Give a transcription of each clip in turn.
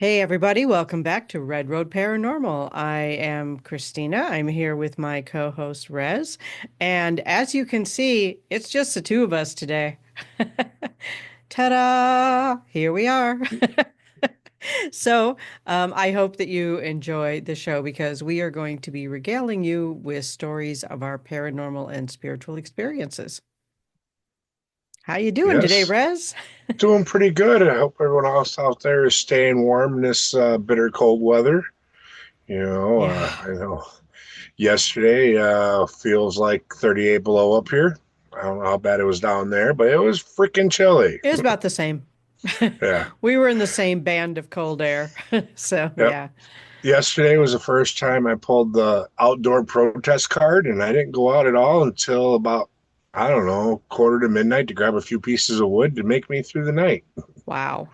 Hey everybody, welcome back to Red Road Paranormal. I am Christina. I'm here with my co-host Rez, and as you can see, it's just the two of us today. Ta-da! Here we are. So, I hope that you enjoy the show because we are going to be regaling you with stories of our paranormal and spiritual experiences. How you doing today, Yes, Rez? doing pretty good. I hope everyone else out there is staying warm in this bitter cold weather. Yeah, I know yesterday feels like 38 below up here. I don't know how bad it was down there, but it was freaking chilly. it was about the same. Yeah, We were in the same band of cold air. So, yep. yeah. Yesterday was the first time I pulled the outdoor protest card, and I didn't go out at all until about, I don't know, quarter to midnight to grab a few pieces of wood to make me through the night. Wow.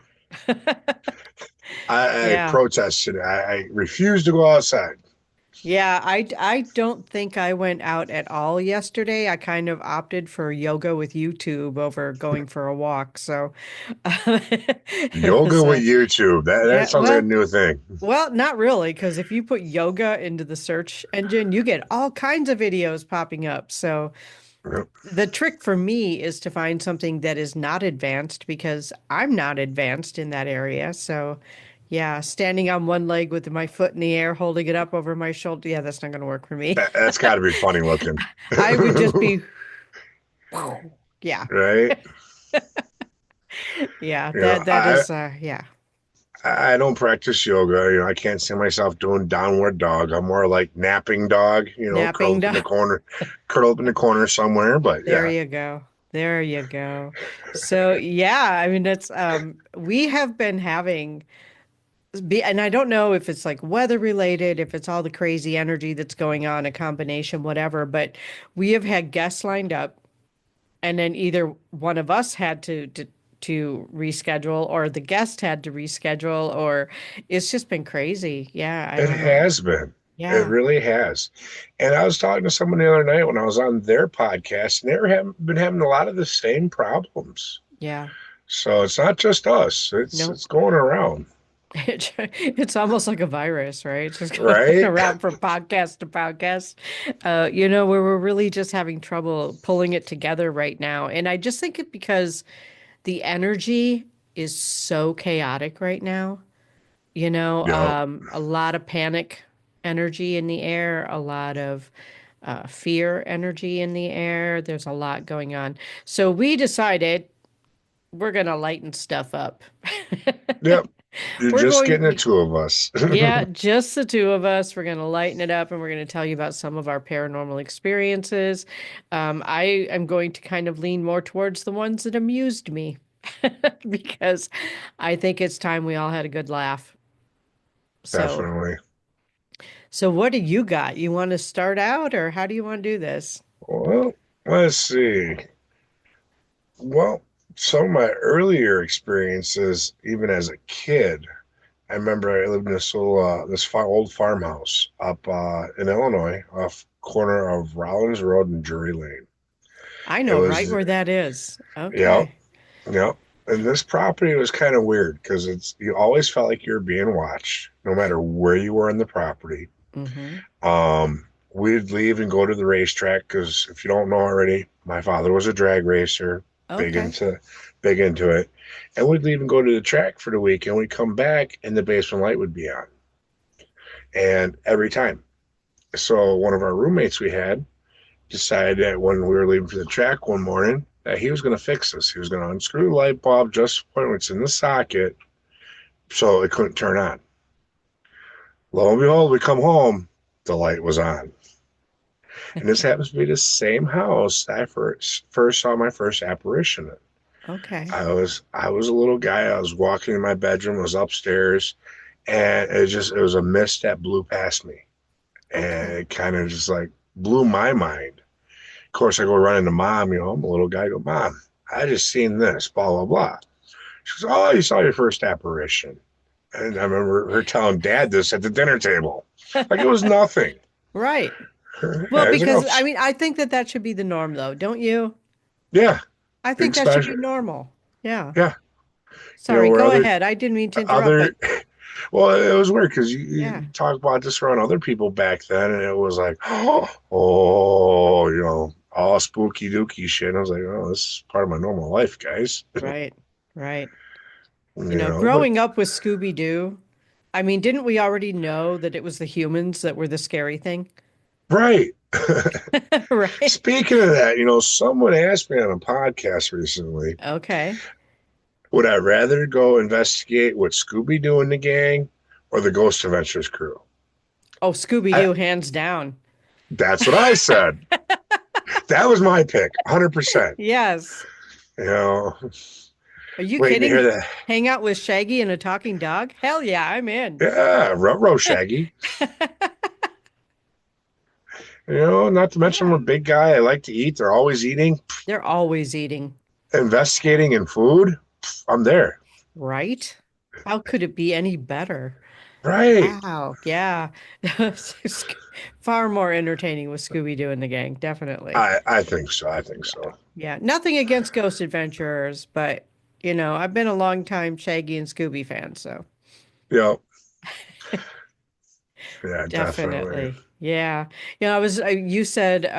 I Yeah. protested. I refused to go outside. Yeah, I don't think I went out at all yesterday. I kind of opted for yoga with YouTube over going for a walk. So it Yoga was with YouTube. That yeah, sounds like a new thing. not really, because if you put yoga into the search engine, you get all kinds of videos popping up. So Yep. the trick for me is to find something that is not advanced because I'm not advanced in that area. So, yeah, standing on one leg with my foot in the air, holding it up over my shoulder. Yeah, that's not going to work for me. That's got to be funny looking. I would just be, yeah, Right? yeah, You know, that is, yeah, I don't practice yoga. I can't see myself doing downward dog. I'm more like napping dog, curl napping up in the dog. corner, curl up in the corner somewhere. But There yeah. you go. There you go. So, yeah, I mean, that's, we have been having, and I don't know if it's like weather related, if it's all the crazy energy that's going on, a combination, whatever, but we have had guests lined up, and then either one of us had to reschedule, or the guest had to reschedule, or it's just been crazy. Yeah, I It don't know. has been. It Yeah, really has. And I was talking to someone the other night when I was on their podcast, and been having a lot of the same problems. yeah. So it's not just us. Nope. It's going around, It's almost like a virus, right? It's just going right? around from podcast to podcast. Where we're really just having trouble pulling it together right now. And I just think it because the energy is so chaotic right now. Yep. A lot of panic energy in the air, a lot of fear energy in the air. There's a lot going on. So we decided we're going to lighten stuff up. Yep. You're We're just getting the going, two of us. yeah, just the two of us. We're going to lighten it up and we're going to tell you about some of our paranormal experiences. I am going to kind of lean more towards the ones that amused me because I think it's time we all had a good laugh. So, Definitely. so what do you got? You want to start out or how do you want to do this? Well, let's see. Well, some of my earlier experiences, even as a kid, I remember I lived in old farmhouse up in Illinois, off corner of Rollins Road and Drury Lane. I It know right was, where that is. yep, Okay. yep. And this property was kind of weird because you always felt like you were being watched, no matter where you were on the property. Mm-hmm. We'd leave and go to the racetrack because if you don't know already, my father was a drag racer, big Okay. into big into it. And we'd leave and go to the track for the week, and we'd come back and the basement light would be on. And every time. So one of our roommates we had decided that when we were leaving for the track one morning that he was going to fix this. He was going to unscrew the light bulb just when it's in the socket so it couldn't turn on. Lo and behold, we come home, the light was on. And this happens to be the same house I first saw my first apparition in. Okay. I was a little guy. I was walking in my bedroom, was upstairs, and it was a mist that blew past me. And Okay. it kind of just like blew my mind. Of course, I go running to mom, I'm a little guy, I go, Mom, I just seen this, blah, blah, blah. She goes, Oh, you saw your first apparition. And I remember her telling dad this at the dinner table. Like it was nothing. Right. Well, Yeah, because I mean, I think that that should be the norm, though, don't you? yeah, I think that should especially, be normal. Yeah. yeah. Sorry, Where go ahead. I didn't mean to interrupt, other but Well, it was weird because Yeah, you talk about this around other people back then, and it was like, oh, all spooky dooky shit. And I was like, oh, this is part of my normal life, guys. right, right. But Growing up with Scooby-Doo, I mean, didn't we already know that it was the humans that were the scary thing? right. Right? Speaking of that, someone asked me on a podcast recently, Okay. would I rather go investigate what Scooby Doo and the gang or the Ghost Adventures crew? Oh, I, Scooby-Doo, hands down. that's what I said. That was my pick, 100%. Yes. You know, Are you waiting to hear kidding? that. Hang out with Shaggy and a talking dog? Hell yeah, I'm in. Yeah, row Shaggy. Not to mention I'm Yeah, a big guy. I like to eat. They're always eating, they're always eating, investigating in food. I'm there. right? How could it be any better? Right. Wow. Yeah. Far more entertaining with Scooby-Doo and the gang, definitely. I think so. I think Yeah. so. Yeah. Nothing against Ghost Adventurers, but I've been a long time Shaggy and Scooby fan, so Yep. Yeah, definitely. definitely. Yeah. You said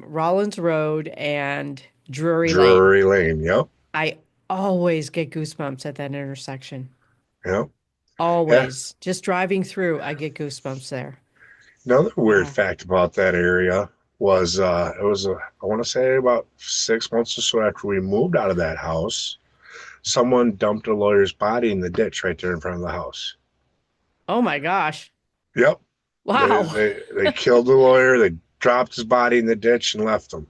Rollins Road and Drury Lane. Drury Lane. Yep. I always get goosebumps at that intersection. Yep. Yeah. Always. Just driving through, I get goosebumps there. Another weird Yeah. fact about that area was it was I want to say about 6 months or so after we moved out of that house, someone dumped a lawyer's body in the ditch right there in front of the house. Oh my gosh. Yep. They Wow. they they killed the lawyer. They dropped his body in the ditch and left him.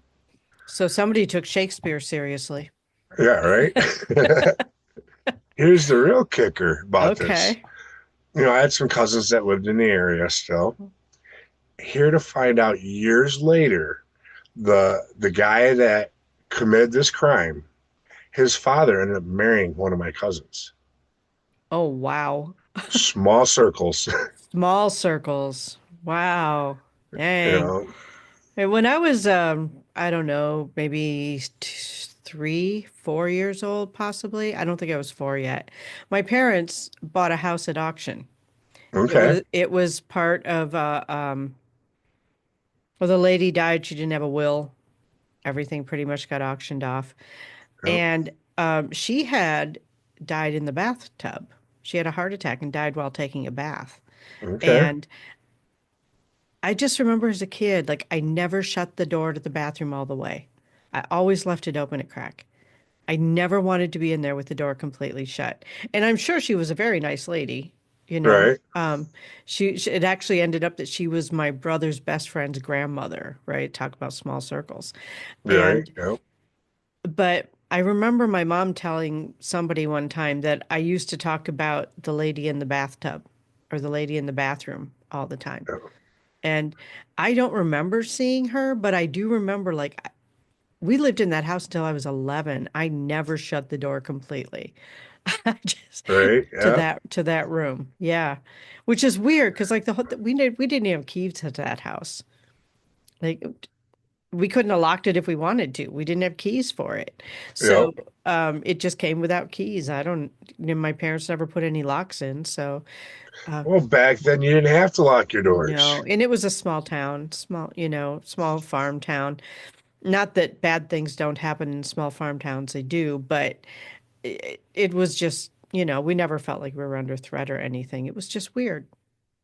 So somebody took Shakespeare seriously. Yeah, right. Here's the real kicker about this. Okay. I had some cousins that lived in the area still. Here to find out years later, the guy that committed this crime, his father ended up marrying one of my cousins. Oh, wow. Small circles, Small circles. Wow. you Dang. know. And when I was, I don't know, maybe 3, 4 years old, possibly. I don't think I was 4 yet. My parents bought a house at auction. Okay. It was part of, well, the lady died. She didn't have a will. Everything pretty much got auctioned off. Yep. And she had died in the bathtub. She had a heart attack and died while taking a bath. Okay. And I just remember as a kid, like I never shut the door to the bathroom all the way. I always left it open a crack. I never wanted to be in there with the door completely shut. And I'm sure she was a very nice lady, you know. Right. It actually ended up that she was my brother's best friend's grandmother, right? Talk about small circles. Right. And Yep. But I remember my mom telling somebody one time that I used to talk about the lady in the bathtub or the lady in the bathroom all the time. Yep. And I don't remember seeing her, but I do remember we lived in that house until I was 11. I never shut the door completely. I just Right. Yeah. to that room. Yeah. Which is weird because like we didn't have keys to that house. Like we couldn't have locked it if we wanted to. We didn't have keys for it. Yep. So it just came without keys. I don't, my parents never put any locks in. So uh, Well, back then you didn't have to lock your doors. no. And it was a small town, small farm town. Not that bad things don't happen in small farm towns, they do, but it was just, we never felt like we were under threat or anything. It was just weird.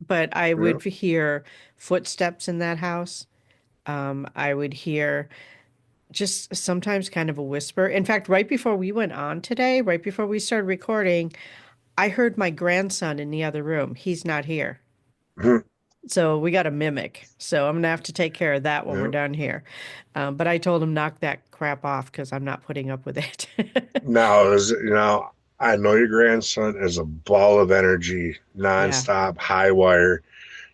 But I would Yep. hear footsteps in that house. I would hear just sometimes kind of a whisper. In fact, right before we went on today, right before we started recording, I heard my grandson in the other room. He's not here. Mhm. So we got a mimic. So I'm gonna have to take care of that when we're Yep. done here. But I told him knock that crap off because I'm not putting up with it. Now, I know your grandson is a ball of energy, Yeah, nonstop, high wire.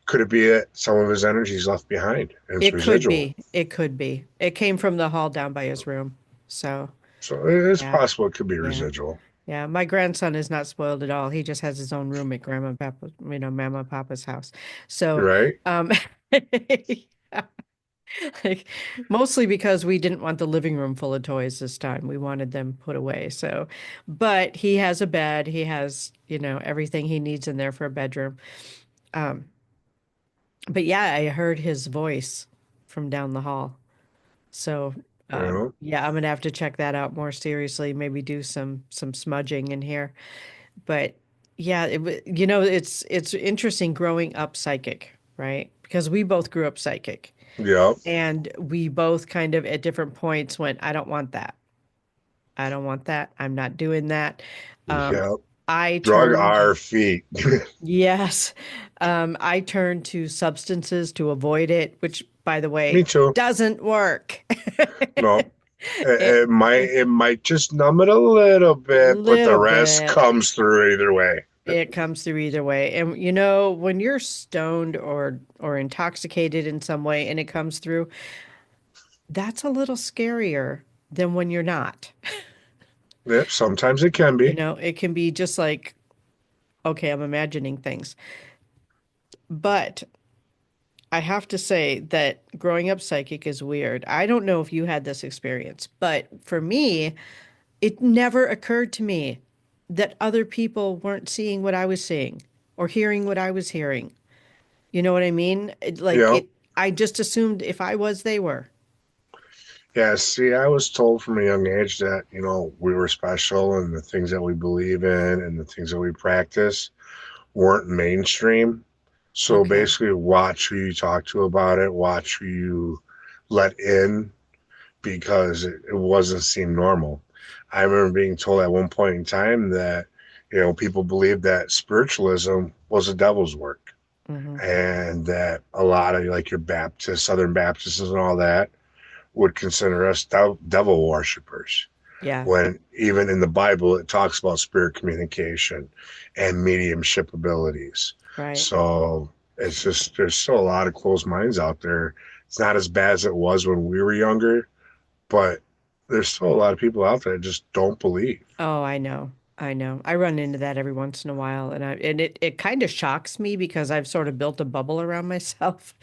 Could it be that some of his energy is left behind and it's it could residual? be. It could be. It came from the hall down by his room. So So it's yeah, possible it could be yeah. residual, Yeah, my grandson is not spoiled at all. He just has his own room at Grandma and Papa, Mama and Papa's house. So, right? um, Like, mostly because we didn't want the living room full of toys this time. We wanted them put away. So, but he has a bed. He has, everything he needs in there for a bedroom. Um, but yeah, I heard his voice from down the hall. So, You know? yeah, I'm gonna have to check that out more seriously. Maybe do some smudging in here. But yeah, it's interesting growing up psychic, right? Because we both grew up psychic. Yep. And we both kind of at different points went, I don't want that. I don't want that. I'm not doing that. Um, Yep. I Drug turned, our feet. yes, I turned to substances to avoid it, which, by the Me way, too. doesn't work. No. It, It might just numb it a little bit, but the little rest bit. comes through either way. It comes through either way. And when you're stoned or intoxicated in some way and it comes through, that's a little scarier than when you're not. Yep, sometimes it can be. It can be just like, okay, I'm imagining things. But I have to say that growing up psychic is weird. I don't know if you had this experience, but for me, it never occurred to me that other people weren't seeing what I was seeing or hearing what I was hearing. You know what I mean? Yep. I just assumed if I was, they were. Yeah, see, I was told from a young age that, we were special and the things that we believe in and the things that we practice weren't mainstream. So Okay. basically, watch who you talk to about it, watch who you let in because it wasn't seem normal. I remember being told at one point in time that, people believed that spiritualism was the devil's work Hmm. and that a lot of like your Baptists, Southern Baptists, and all that would consider us devil worshippers. Yeah, When even in the Bible, it talks about spirit communication and mediumship abilities. right. So it's just, there's still a lot of closed minds out there. It's not as bad as it was when we were younger, but there's still a lot of people out there that just don't believe. Oh, I know. I know. I run into that every once in a while and it kind of shocks me because I've sort of built a bubble around myself.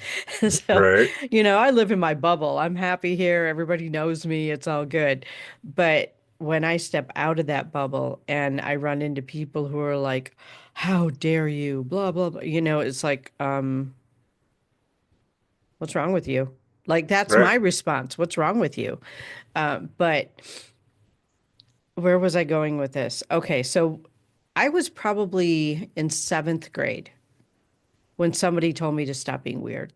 So, Right? I live in my bubble. I'm happy here. Everybody knows me. It's all good. But when I step out of that bubble and I run into people who are like, "How dare you?" blah blah blah, it's like, what's wrong with you? Like that's Right? my response. What's wrong with you? But where was I going with this? Okay, so I was probably in seventh grade when somebody told me to stop being weird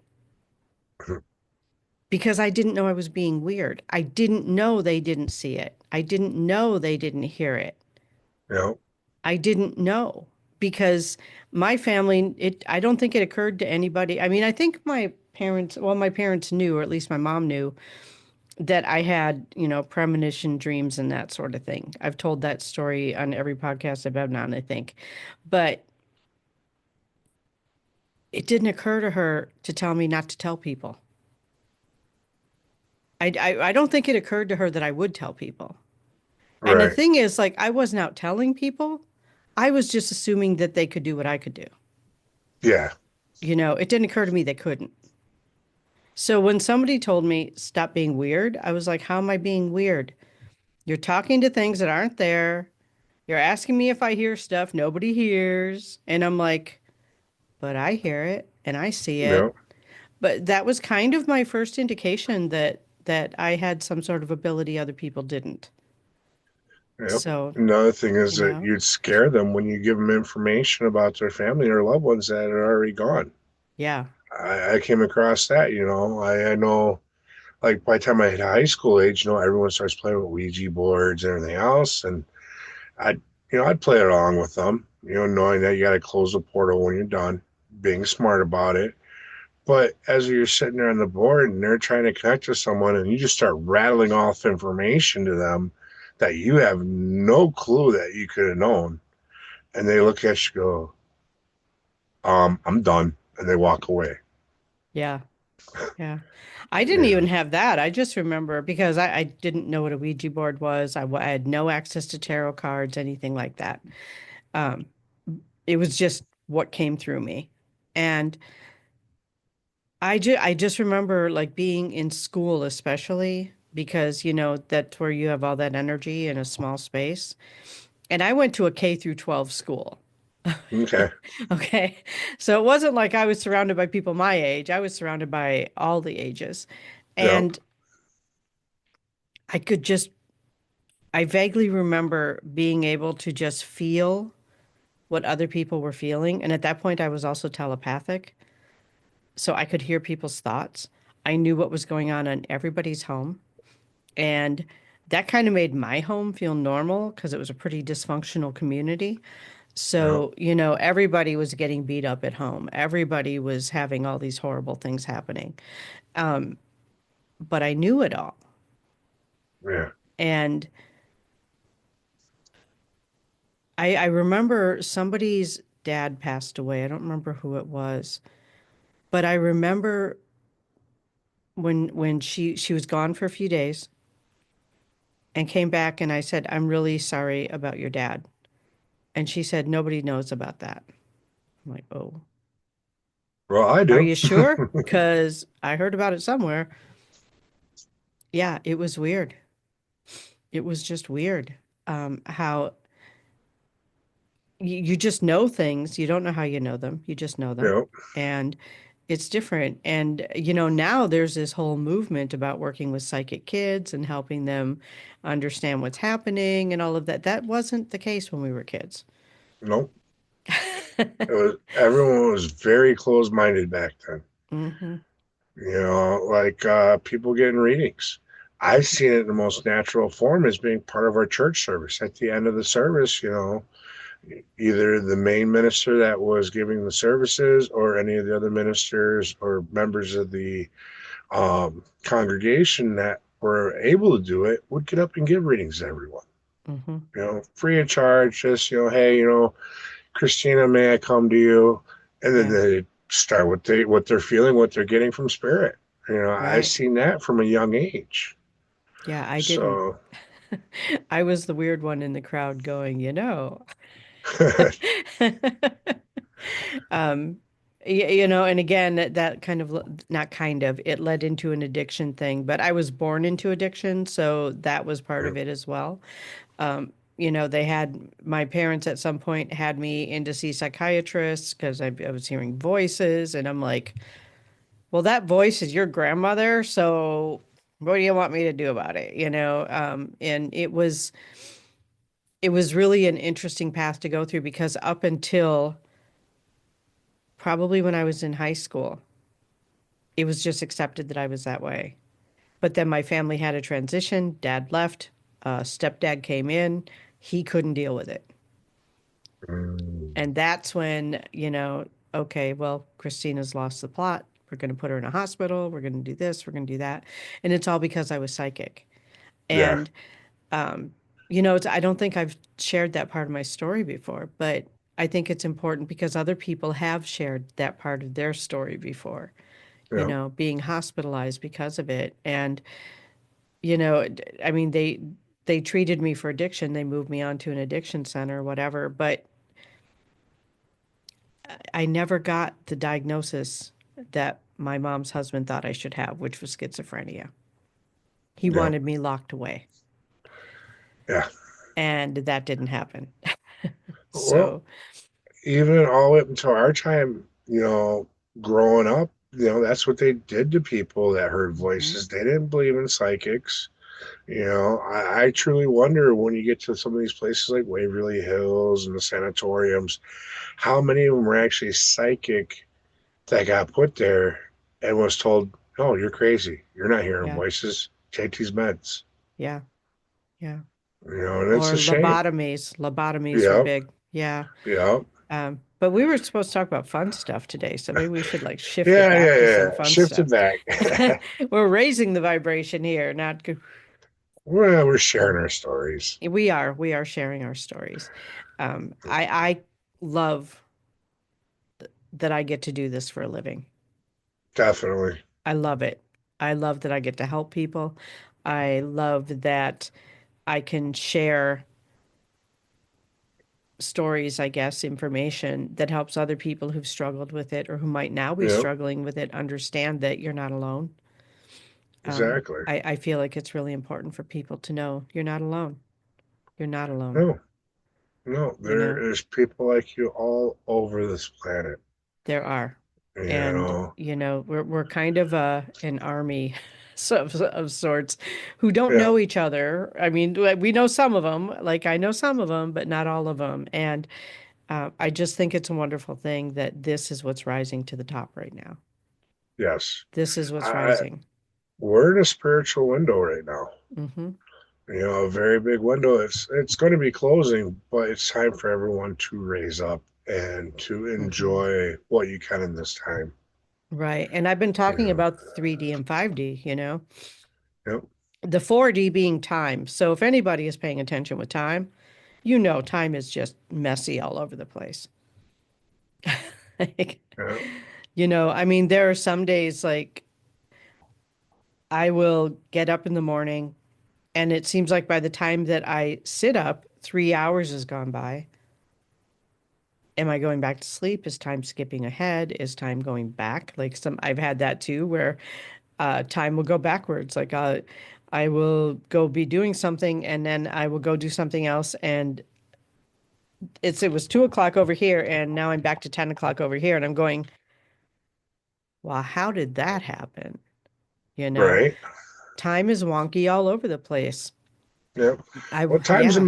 because I didn't know I was being weird. I didn't know they didn't see it. I didn't know they didn't hear it. You know, I didn't know because my family, I don't think it occurred to anybody. I mean, I think my parents knew, or at least my mom knew, that I had, premonition dreams and that sort of thing. I've told that story on every podcast I've been on, I think. But it didn't occur to her to tell me not to tell people. I don't think it occurred to her that I would tell people. And the right. thing is, like, I wasn't out telling people. I was just assuming that they could do what I could do. Yeah. It didn't occur to me they couldn't. So when somebody told me stop being weird, I was like, how am I being weird? You're talking to things that aren't there. You're asking me if I hear stuff nobody hears. And I'm like, but I hear it and I see You it. know, But that was kind of my first indication that I had some sort of ability other people didn't. yep. So, Another thing is you that know, you'd scare them when you give them information about their family or loved ones that are already gone. yeah. I came across that, I know like by the time I hit high school age, everyone starts playing with Ouija boards and everything else. And I'd, I'd play along with them, knowing that you got to close the portal when you're done, being smart about it. But as you're sitting there on the board and they're trying to connect to someone and you just start rattling off information to them that you have no clue that you could have known. And they look at you, go, I'm done. And they walk away. Yeah. Yeah. I didn't Yeah. even have that. I just remember because I didn't know what a Ouija board was. I had no access to tarot cards, anything like that. Um, it was just what came through me. And I just remember like being in school, especially because, that's where you have all that energy in a small space. And I went to a K through 12 school. Okay. Okay. So it wasn't like I was surrounded by people my age. I was surrounded by all the ages. Yep. And I could just, I vaguely remember being able to just feel what other people were feeling. And at that point, I was also telepathic. So I could hear people's thoughts. I knew what was going on in everybody's home. And that kind of made my home feel normal because it was a pretty dysfunctional community. Yep. So, everybody was getting beat up at home. Everybody was having all these horrible things happening. But I knew it all. Yeah. And I remember somebody's dad passed away. I don't remember who it was, but I remember when she was gone for a few days and came back and I said, "I'm really sorry about your dad." And she said, "Nobody knows about that." I'm like, "Oh, Well, I are do. you sure? Because I heard about it somewhere." Yeah, it was weird. It was just weird. How you just know things. You don't know how you know them. You just know them. Yep. And it's different. And, now there's this whole movement about working with psychic kids and helping them understand what's happening and all of that. That wasn't the case when we were kids. Nope. It was everyone was very closed minded back then. Hmm. Like people getting readings. I've seen it in the most natural form as being part of our church service. At the end of the service, either the main minister that was giving the services or any of the other ministers or members of the congregation that were able to do it would get up and give readings to everyone. Hmm. Free of charge. Just hey, Christina, may I come to you? And then Yeah. they start what they're feeling, what they're getting from spirit. I've Right. seen that from a young age. Yeah, I didn't. So I was the weird one in the crowd going, Um, and again, that kind of, not kind of, it led into an addiction thing, but I was born into addiction, so that was part of it as well. They had my parents at some point had me in to see psychiatrists because I was hearing voices, and I'm like, well, that voice is your grandmother, so what do you want me to do about it? And it was really an interesting path to go through because up until probably when I was in high school, it was just accepted that I was that way. But then my family had a transition. Dad left. Stepdad came in. He couldn't deal with it. mm, And that's when, okay, well, Christina's lost the plot. We're going to put her in a hospital. We're going to do this. We're going to do that. And it's all because I was psychic. yeah, And, I don't think I've shared that part of my story before, but I think it's important because other people have shared that part of their story before, yeah, being hospitalized because of it. And, you know, I mean, they treated me for addiction. They moved me on to an addiction center or whatever, but I never got the diagnosis that my mom's husband thought I should have, which was schizophrenia. He yeah, wanted me locked away, yeah. and that didn't happen. Well, So, even all the way up until our time, growing up, that's what they did to people that heard mhm, voices. They didn't believe in psychics. I truly wonder when you get to some of these places like Waverly Hills and the sanatoriums, how many of them were actually psychic that got put there and was told, "Oh, you're crazy. You're not hearing yeah, voices. Take these meds." yeah, yeah. And it's Or a shame. lobotomies. Lobotomies were Yep, big. Yeah. yep. But we were supposed to talk about fun stuff today, so maybe we should like shift it Yeah, back yeah, to yeah. some fun Shift it stuff. back. We're raising the vibration here, not We're sharing um, our stories. we are sharing our stories. I love that I get to do this for a living. Definitely. I love it. I love that I get to help people. I love that I can share stories, I guess, information that helps other people who've struggled with it or who might now be Yeah, struggling with it understand that you're not alone. exactly. I feel like it's really important for people to know you're not alone. You're not alone. No, no, You know, there is people like you all over this planet. there are. You And, know, we're kind of an army of sorts who don't yeah, know each other. I mean, we know some of them, like I know some of them, but not all of them. And I just think it's a wonderful thing that this is what's rising to the top right now. yes. This is what's I rising. we're in a spiritual window right now. Hmm. A very big window. It's going to be closing, but it's time for everyone to raise up and to Hmm. enjoy what you can in this time. Right. And I've been You talking know, about 3D and 5D, yep, the 4D being time. So if anybody is paying attention with time, time is just messy all over the place. Like, yeah, I mean, there are some days like I will get up in the morning and it seems like by the time that I sit up, 3 hours has gone by. Am I going back to sleep? Is time skipping ahead? Is time going back? Like I've had that too, where time will go backwards. Like I will go be doing something and then I will go do something else, and it was 2 o'clock over here, and now I'm back to 10 o'clock over here, and I'm going, well, how did that happen? You know, right, time is wonky all over the place. yep. Well, time's a Yeah,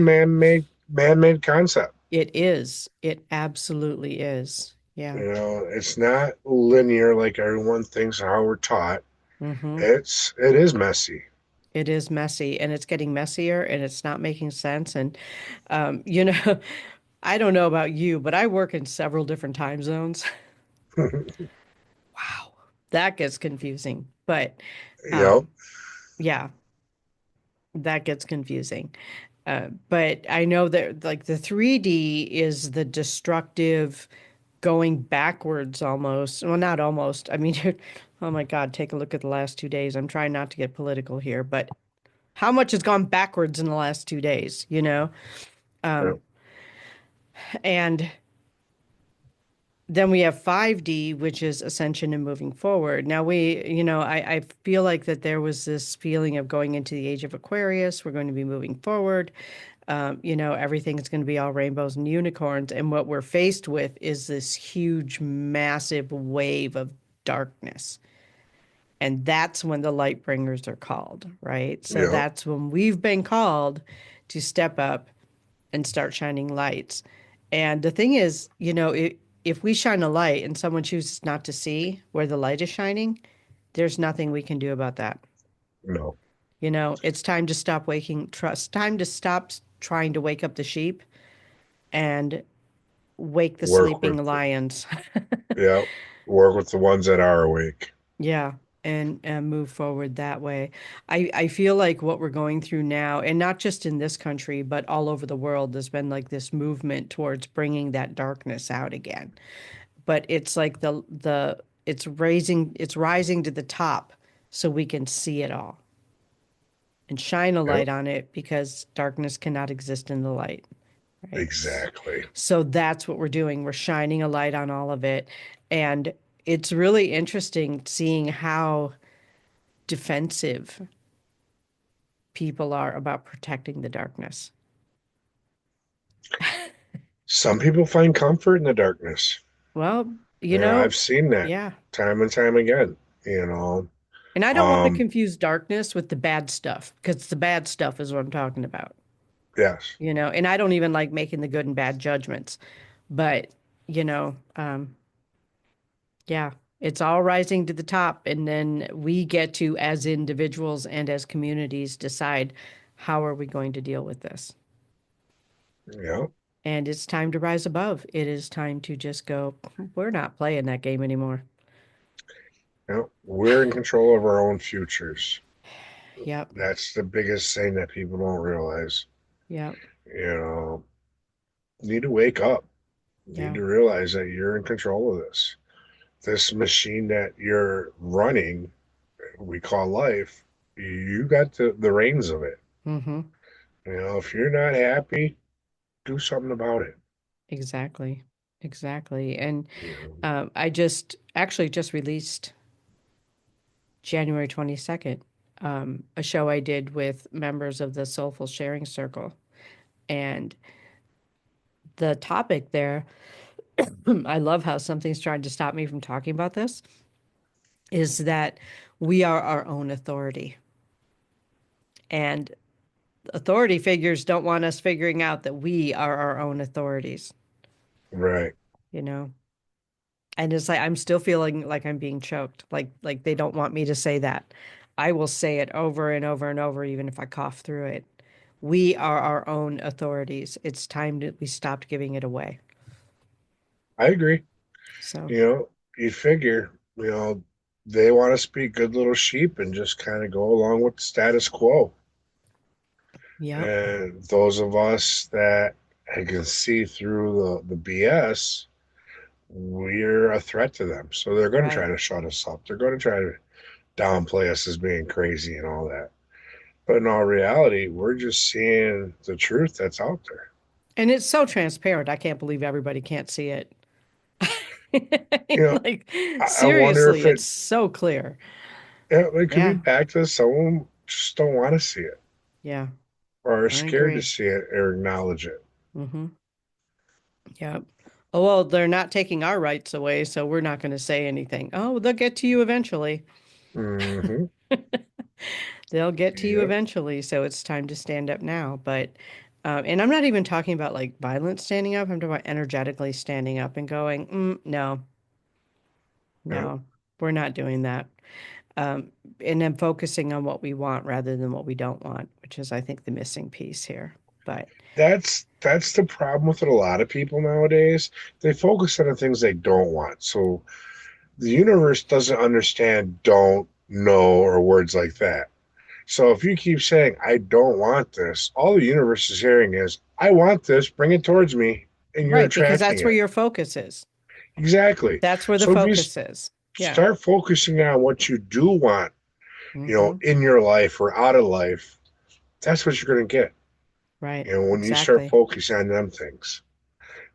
man-made concept. it is. It absolutely is. Yeah. It's not linear like everyone thinks how we're taught. Mm-hmm. It is messy. It is messy and it's getting messier and it's not making sense. And, I don't know about you, but I work in several different time zones. Wow. That gets confusing. But Yep, um, yeah, that gets confusing. But I know that like the 3D is the destructive going backwards almost. Well, not almost. I mean, oh my God, take a look at the last 2 days. I'm trying not to get political here, but how much has gone backwards in the last 2 days, yep, And then we have 5D, which is ascension and moving forward. Now I feel like that there was this feeling of going into the age of Aquarius. We're going to be moving forward. Everything's going to be all rainbows and unicorns. And what we're faced with is this huge, massive wave of darkness. And that's when the light bringers are called, right? So yep. that's when we've been called to step up and start shining lights. And the thing is, if we shine a light and someone chooses not to see where the light is shining, there's nothing we can do about that. No, It's time to stop waking, trust, time to stop trying to wake up the sheep and wake the work sleeping with lions. yep, work with the ones that are awake. Yeah, and move forward that way. I feel like what we're going through now, and not just in this country, but all over the world, there's been like this movement towards bringing that darkness out again. But it's like it's rising to the top so we can see it all and shine a Yep, light on it because darkness cannot exist in the light, right? exactly. So that's what we're doing. We're shining a light on all of it. And it's really interesting seeing how defensive people are about protecting the darkness. Some people find comfort in the darkness. Well, I've seen that yeah. time and time again. You know, And I don't want to um, confuse darkness with the bad stuff because the bad stuff is what I'm talking about. yes, And I don't even like making the good and bad judgments. But, you know, um, yeah, it's all rising to the top. And then we get to, as individuals and as communities, decide how are we going to deal with this. yeah, And it's time to rise above. It is time to just go, we're not playing that game anymore. yeah. We're in control of our own futures. Yep. That's the biggest thing that people don't realize. Yep. You know, you need to wake up. You need Yeah. to realize that you're in control of this. This machine that you're running, we call life, you got the reins of it. Mm-hmm. If you're not happy, do something about it. Exactly. Exactly. And You know, I just actually just released January 22nd, a show I did with members of the Soulful Sharing Circle. And the topic there, I love how something's trying to stop me from talking about this, is that we are our own authority. And authority figures don't want us figuring out that we are our own authorities, right. you know? And it's like I'm still feeling like I'm being choked. Like they don't want me to say that. I will say it over and over and over, even if I cough through it. We are our own authorities. It's time that we stopped giving it away. I agree. So, You know, you figure, they want us to be good little sheep and just kind of go along with the status quo. yep, And those of us that can see through the BS, we're a threat to them. So they're going to try right. to shut us up. They're going to try to downplay us as being crazy and all that. But in all reality, we're just seeing the truth that's out there. And it's so transparent. I can't believe everybody can't see it. You know, Like, I wonder if seriously, it's so clear. it could be Yeah, back to someone just don't want to see it yeah, or are I scared to agree. see it or acknowledge it. Mm-hmm. Yep. Oh, well, they're not taking our rights away, so we're not going to say anything. Oh, they'll get to you eventually. Hmm. They'll get to you Yep. eventually, so it's time to stand up now. But, and I'm not even talking about like violent standing up. I'm talking about energetically standing up and going, no, Yep. no, we're not doing that. Um, and then focusing on what we want rather than what we don't want, which is, I think, the missing piece here. But That's the problem with it. A lot of people nowadays, they focus on the things they don't want. So the universe doesn't understand don't, know, or words like that. So if you keep saying, I don't want this, all the universe is hearing is, I want this, bring it towards me, and you're right, because attracting that's where it. your focus is. Exactly. That's where the So if you focus is. Yeah. start focusing on what you do want, Mm-hmm. in your life or out of life, that's what you're going to get, Right. when you start Exactly. focusing on them things.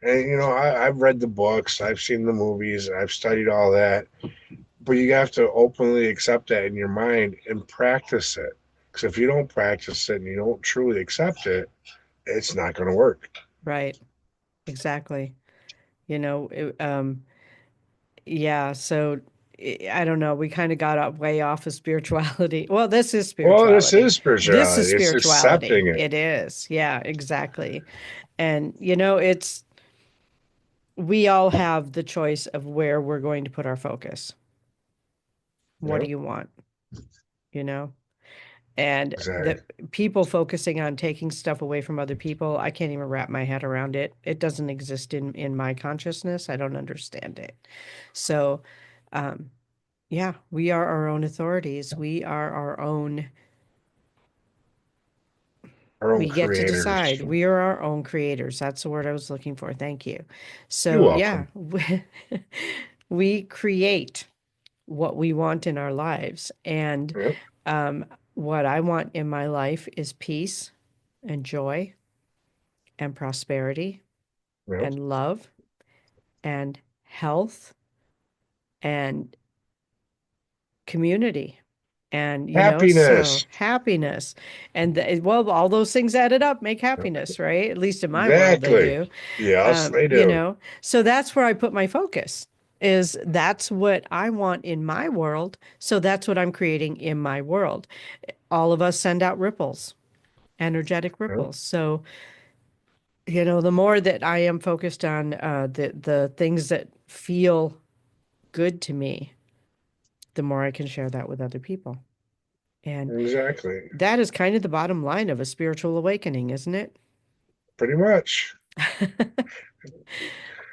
And, I've read the books, I've seen the movies, I've studied all that, but you have to openly accept that in your mind and practice it. Because if you don't practice it and you don't truly accept it, it's not going to work. Right. Exactly. Yeah. So I don't know. We kind of got up way off of spirituality. Well, this is Well, this spirituality. is This is spirituality. It's spirituality. accepting it. It is. Yeah, exactly. And, we all have the choice of where we're going to put our focus. What do Yep, you want? You know? And exactly. the people focusing on taking stuff away from other people, I can't even wrap my head around it. It doesn't exist in my consciousness. I don't understand it. So, um, yeah, we are our own authorities. We are our own, Our own we get to creators. decide. We are our own creators. That's the word I was looking for. Thank you. You're So, yeah, welcome. we create what we want in our lives. And Yep, um, what I want in my life is peace and joy and prosperity yep. and love and health and community and so Happiness. happiness and well, all those things added up make happiness, right? At least in my world they Exactly. do. Yes, they do. So that's where I put my focus, is that's what I want in my world, so that's what I'm creating in my world. All of us send out ripples, energetic Yep, ripples. So the more that I am focused on the things that feel good to me, the more I can share that with other people. And exactly. that is kind of the bottom line of a spiritual awakening, isn't it? Pretty much.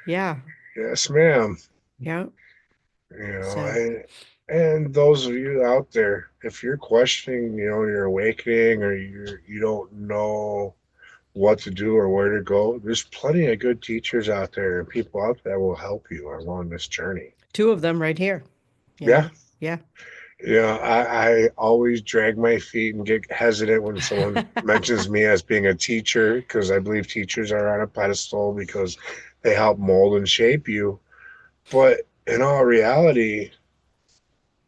Yeah. Yes, ma'am. Yeah. You know, So, and those of you out there, if you're questioning, your awakening or you don't know what to do or where to go, there's plenty of good teachers out there and people out there that will help you along this journey. two of them right here. Yeah. Yeah. I always drag my feet and get hesitant when someone mentions me as being a teacher because I believe teachers are on a pedestal because they help mold and shape you. But in all reality,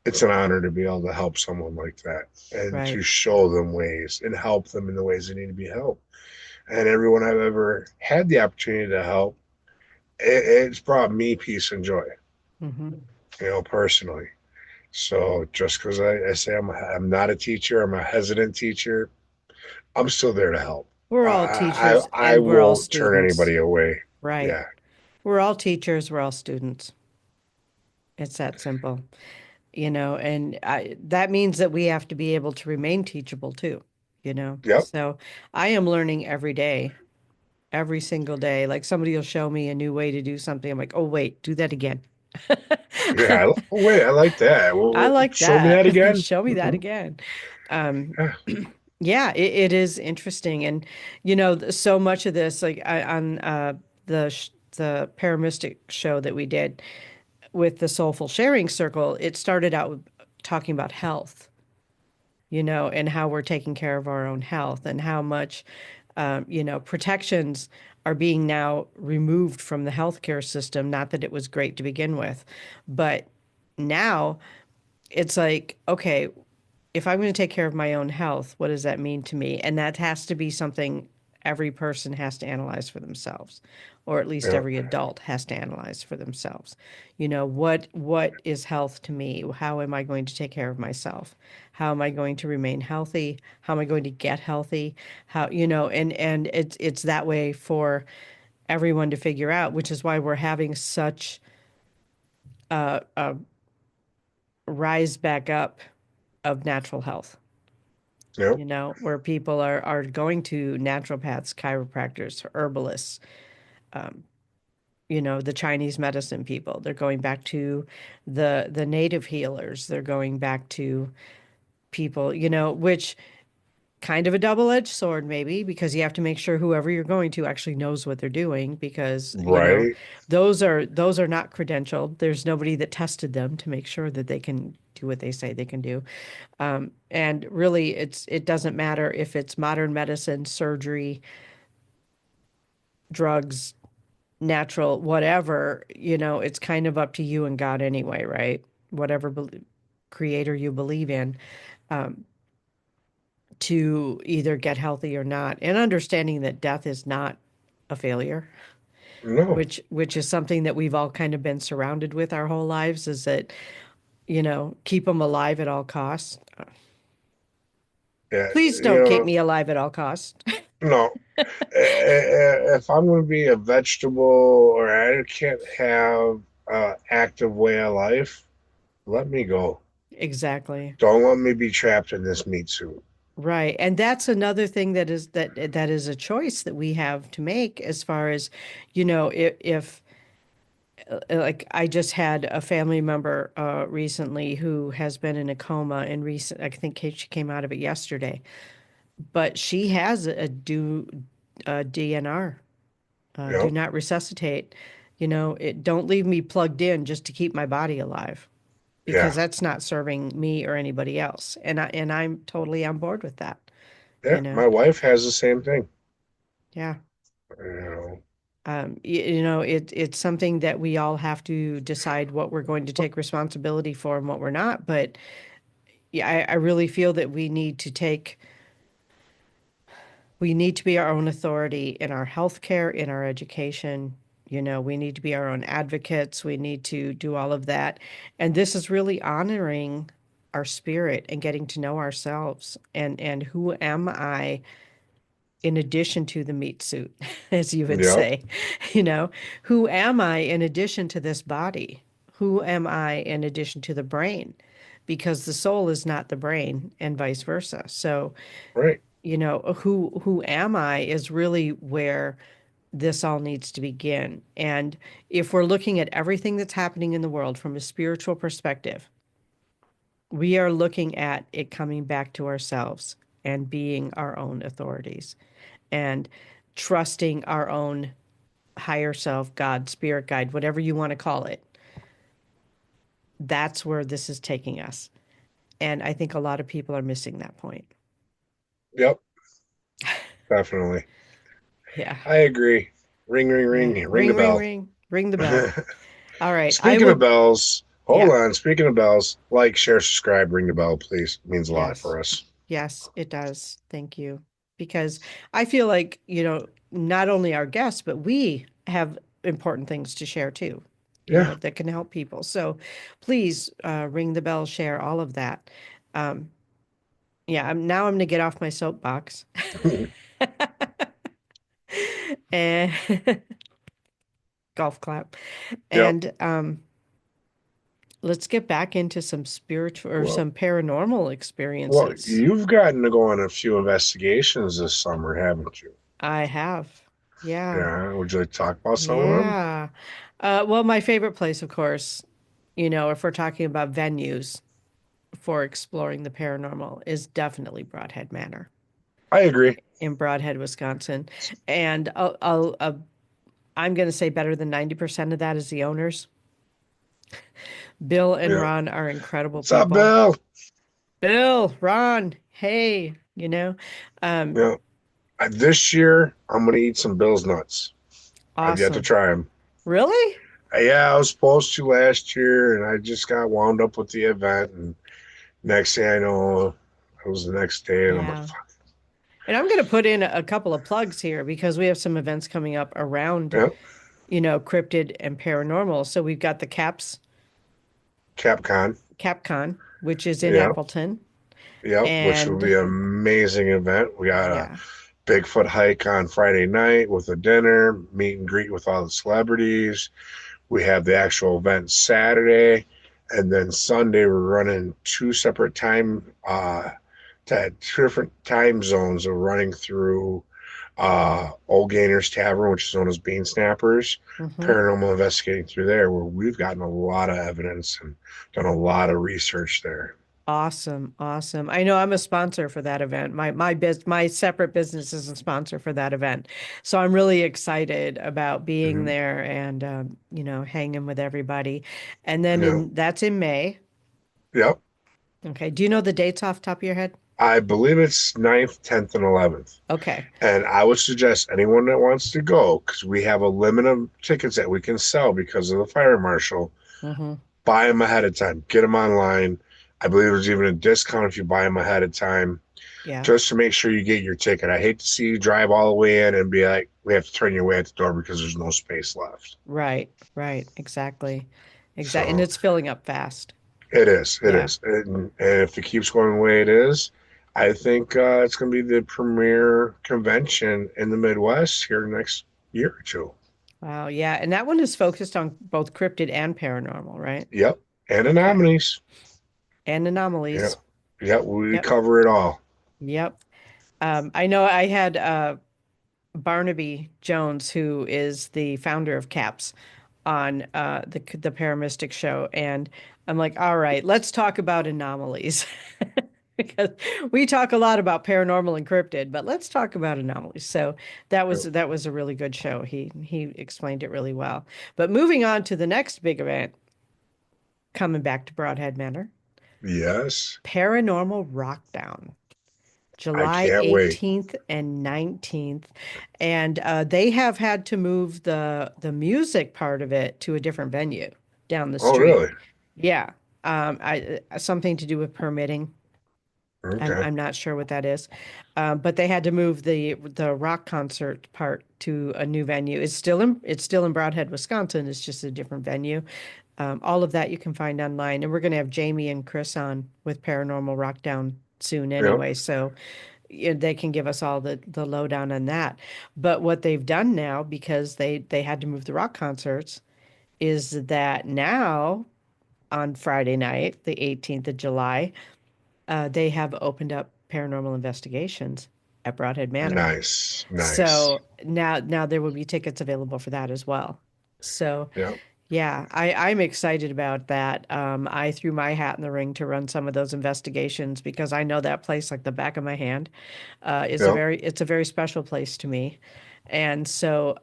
it's an honor to be able to help someone like that and Right. to show them ways and help them in the ways they need to be helped. And everyone I've ever had the opportunity to help, it's brought me peace and joy, Hmm. personally. So just because I say I'm not a teacher, I'm a hesitant teacher, I'm still there to help. We're all teachers I and we're all won't turn students. anybody away. Right. Yeah. We're all teachers, we're all students. It's that simple, and that means that we have to be able to remain teachable too, you know? Yep. So I am learning every day, every single day. Like somebody will show me a new way to do something. I'm like, oh, wait, do that again. Yeah. Oh, wait, I like that. I like Show me that. that again. Show me that Mhm. again. Um, Yeah. yeah, it is interesting. And, so much of this, like on the Paramystic show that we did with the Soulful Sharing Circle, it started out with talking about health, and how we're taking care of our own health and how much, protections are being now removed from the healthcare system. Not that it was great to begin with, but now it's like, okay, if I'm going to take care of my own health, what does that mean to me? And that has to be something every person has to analyze for themselves, or at least Yeah. every adult has to analyze for themselves. What is health to me? How am I going to take care of myself? How am I going to remain healthy? How am I going to get healthy? And it's that way for everyone to figure out, which is why we're having such a rise back up of natural health. Yeah. Where people are going to naturopaths, chiropractors, herbalists, the Chinese medicine people. They're going back to the native healers. They're going back to people, which kind of a double-edged sword maybe, because you have to make sure whoever you're going to actually knows what they're doing, because Right. those are not credentialed. There's nobody that tested them to make sure that they can do what they say they can do. And really, it doesn't matter if it's modern medicine, surgery, drugs, natural, whatever, it's kind of up to you and God anyway, right? Whatever creator you believe in, to either get healthy or not. And understanding that death is not a failure, No. which is something that we've all kind of been surrounded with our whole lives, is that, keep them alive at all costs. Yeah. Please don't keep me alive at all costs. No. If I'm going to be a vegetable or I can't have active way of life, let me go. Exactly. Don't let me be trapped in this meat suit. Right. And that's another thing that is a choice that we have to make, as far as, if like I just had a family member recently who has been in a coma, and I think she came out of it yesterday, but she has a DNR, do Yep. not resuscitate. Don't leave me plugged in just to keep my body alive, because Yeah. that's not serving me or anybody else. And I'm totally on board with that, Yeah. you know. My wife has the same thing. Yeah. You know. It's something that we all have to decide what we're going to take responsibility for and what we're not. But yeah, I really feel that we need to be our own authority in our healthcare, in our education. We need to be our own advocates. We need to do all of that. And this is really honoring our spirit and getting to know ourselves, and who am I in addition to the meat suit, as you would Yep. say. You know, who am I in addition to this body? Who am I in addition to the brain? Because the soul is not the brain, and vice versa. So, Right. who am I is really where this all needs to begin. And if we're looking at everything that's happening in the world from a spiritual perspective, we are looking at it coming back to ourselves and being our own authorities and trusting our own higher self, God, spirit guide, whatever you want to call it. That's where this is taking us. And I think a lot of people are missing that point. Yep. Definitely. Yeah. I agree. Ring, ring, Yeah. ring, ring the Ring, ring, bell. ring. Ring the bell. All right. I Speaking of will. bells, hold Yeah. on. Speaking of bells, like, share, subscribe, ring the bell, please. It means a lot Yes. for us. Yes, it does. Thank you. Because I feel like, not only our guests, but we have important things to share too, Yeah. that can help people. So please ring the bell, share all of that. Um, yeah, I'm going to get off my soapbox and golf clap. Yep. And let's get back into some spiritual or Well, some paranormal well, experiences. you've gotten to go on a few investigations this summer, haven't you? I have. Yeah. Yeah. Would you like to talk about some of them? Yeah. Well, my favorite place, of course, if we're talking about venues for exploring the paranormal, is definitely Broadhead Manor I agree. in Broadhead, Wisconsin. And I'm going to say better than 90% of that is the owners. Bill and Yeah. Ron are incredible What's up, people. Bill? Bill, Ron, hey, um, Yeah. This year, I'm going to eat some Bill's nuts. I've yet to awesome. try them. Really? Yeah, I was supposed to last year, and I just got wound up with the event. And next thing I know, it was the next day, and I'm like, Yeah. And I'm going to put in a couple of plugs here because we have some events coming up around, yep, cryptid and paranormal. So we've got the Capcom. CapCon, which is in Yep, Appleton. yep, which will be And an amazing event. We got a yeah. Bigfoot hike on Friday night with a dinner, meet and greet with all the celebrities. We have the actual event Saturday, and then Sunday we're running two different time zones. We're running through Old Gainers Tavern, which is known as Bean Snappers, Hmm. paranormal investigating through there, where we've gotten a lot of evidence and done a lot of research there. Awesome. Awesome. I know I'm a sponsor for that event. My separate business is a sponsor for that event. So I'm really excited about being Mhm. there and hanging with everybody. And then Yep, that's in May. yep. Okay. Do you know the dates off the top of your head? I believe it's 9th, 10th, and 11th. Okay. And I would suggest anyone that wants to go, because we have a limit of tickets that we can sell because of the fire marshal, Hmm. buy them ahead of time, get them online. I believe there's even a discount if you buy them ahead of time, Yeah. just to make sure you get your ticket. I hate to see you drive all the way in and be like, we have to turn you away at the door because there's no space left. Right. Right. Exactly. Exactly. And So it's filling up fast. it is, it Yeah. is. And if it keeps going the way it is, I think it's going to be the premier convention in the Midwest here next year or two. Wow. Yeah. And that one is focused on both cryptid and paranormal, right? Yep. And Okay. anomalies. And Yeah. anomalies. Yeah. We Yep. cover it all. Yep. I know I had Barnaby Jones, who is the founder of CAPS, on the Paramystic show, and I'm like, all right, let's talk about anomalies because we talk a lot about paranormal and cryptid, but let's talk about anomalies. So that was a really good show. He explained it really well. But moving on to the next big event, coming back to Broadhead Manor, Yes. Paranormal Rockdown. I July can't wait. 18th and 19th. And they have had to move the music part of it to a different venue down the Oh, street. really? Yeah. I something to do with permitting. I'm Okay. I'm not sure what that is. But they had to move the rock concert part to a new venue. It's still in Broadhead, Wisconsin. It's just a different venue. All of that you can find online. And we're going to have Jamie and Chris on with Paranormal Rockdown soon Yep. anyway. So they can give us all the lowdown on that. But what they've done now, because they had to move the rock concerts, is that now on Friday night, the 18th of July, they have opened up paranormal investigations at Broadhead Manor. Nice. Nice. So now there will be tickets available for that as well. So Yep. yeah, I'm excited about that. I threw my hat in the ring to run some of those investigations because I know that place like the back of my hand. Yep. It's a very special place to me. And so,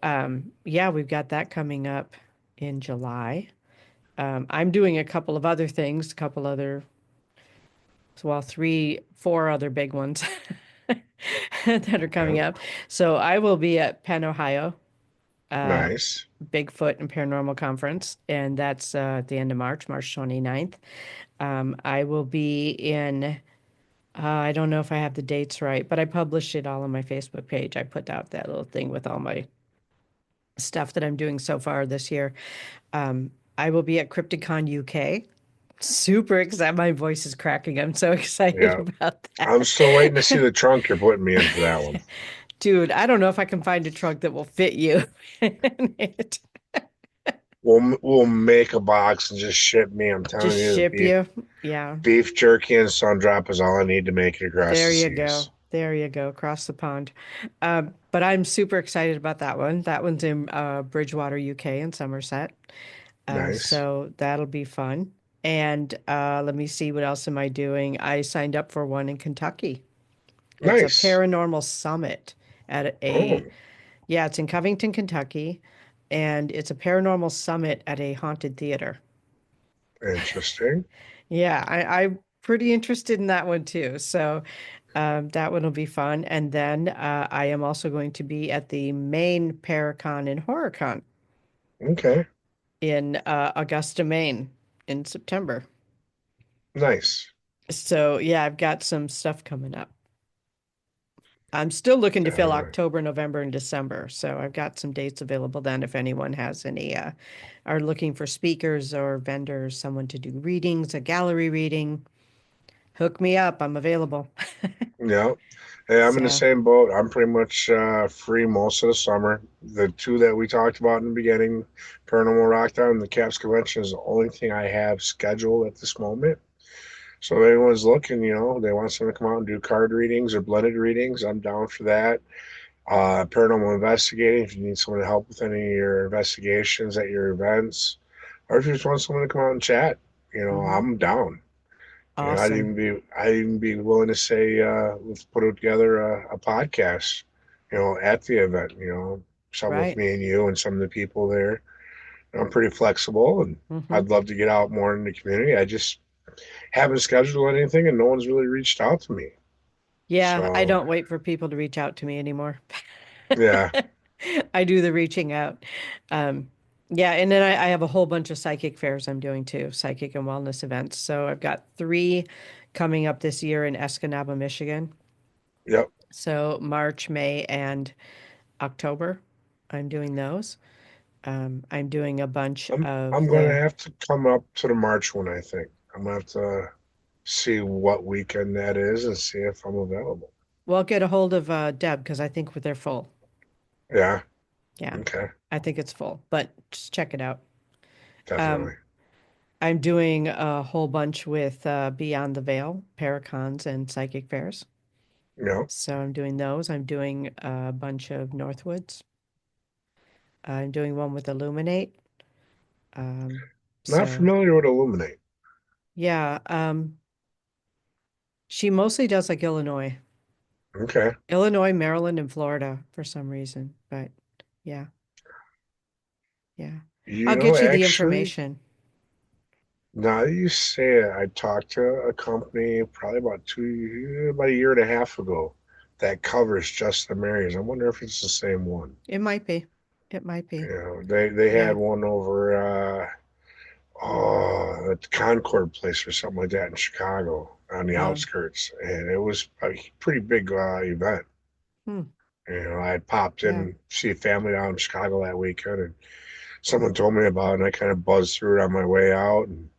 yeah, we've got that coming up in July. I'm doing a couple of other things, a couple other, well, three, four other big ones that are coming Yep. up. So I will be at Penn, Ohio, Nice. Bigfoot and Paranormal Conference, and that's at the end of March, March 29th. I will be in, I don't know if I have the dates right, but I published it all on my Facebook page. I put out that little thing with all my stuff that I'm doing so far this year. I will be at CryptiCon UK. Super excited. My voice is cracking. I'm so excited Yeah. about I'm that. still waiting to see the trunk you're putting me in for that one. Dude, I don't know if I can find a truck that will fit you in it. We'll make a box and just ship me. I'm Just telling you, the ship you. Yeah. beef jerky and sun drop is all I need to make it across There the you go. seas. There you go. Across the pond. But I'm super excited about that one. That one's in Bridgewater, UK in Somerset. Nice. So that'll be fun. And let me see, what else am I doing? I signed up for one in Kentucky. It's a Nice. paranormal summit at Oh, yeah, it's in Covington, Kentucky. And it's a paranormal summit at a haunted theater. interesting. Yeah, I'm pretty interested in that one too. So that one will be fun. And then I am also going to be at the Maine Paracon and HorrorCon Okay. in Augusta, Maine in September. Nice. So yeah, I've got some stuff coming up. I'm still looking to fill Uh, October, November, and December. So I've got some dates available then if anyone has any are looking for speakers or vendors, someone to do readings, a gallery reading, hook me up. I'm available. yeah. Hey, I'm in the So, same boat. I'm pretty much free most of the summer. The two that we talked about in the beginning, Paranormal Rockdown and the Caps Convention, is the only thing I have scheduled at this moment. So if anyone's looking, they want someone to come out and do card readings or blended readings, I'm down for that. Paranormal investigating, if you need someone to help with any of your investigations at your events, or if you just want someone to come out and chat, mhm. I'm down. Awesome. I'd even be willing to say, let's put together a podcast, at the event, something with Right. me and you and some of the people there. I'm pretty flexible and Hmm. I'd love to get out more in the community. I just haven't scheduled anything and no one's really reached out to me. Yeah, I So don't wait for people to reach out to me anymore. yeah, I do the reaching out. Um, yeah, and then I have a whole bunch of psychic fairs I'm doing too, psychic and wellness events. So I've got three coming up this year in Escanaba, Michigan. yep. So March, May, and October, I'm doing those. I'm doing a bunch I'm of gonna the. have to come up to the March one, I think. I'm gonna have to see what weekend that is and see if I'm available. Well, get a hold of Deb because I think they're full. Yeah, Yeah, okay, I think it's full, but just check it out. definitely. I'm doing a whole bunch with Beyond the Veil, Paracons, and Psychic Fairs. Yep. So I'm doing those. I'm doing a bunch of Northwoods. I'm doing one with Illuminate. Um, Not so familiar with Illuminate. yeah, she mostly does like Okay. Illinois, Maryland, and Florida for some reason. But yeah, yeah. I'll get you the Actually, information. now that you say it, I talked to a company probably about a year and a half ago that covers just the Marys. I wonder if it's the same one. It might be. It might be. They had Yeah. one over at the Concord place or something like that in Chicago on the Um, outskirts, and it was a pretty big event. hmm, I popped yeah. in see a family out in Chicago that weekend, and someone told me about it, and I kind of buzzed through it on my way out, and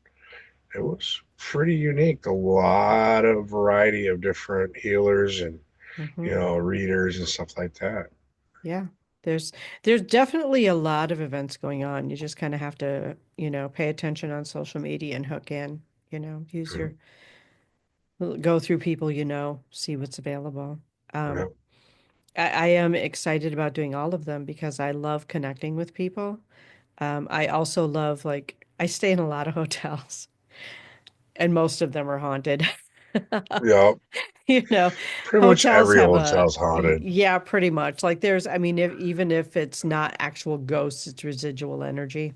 it was pretty unique. A lot of variety of different healers and Hmm. readers and stuff like that. Yeah. There's there's definitely a lot of events going on. You just kind of have to, pay attention on social media and hook in, use Mm, your go through people see what's available. yeah, I am excited about doing all of them because I love connecting with people. I also love I stay in a lot of hotels and most of them are haunted. yeah. You know, Pretty much hotels every have a, hotel's haunted. yeah, pretty much. Like there's, I mean, even if it's not actual ghosts, it's residual energy,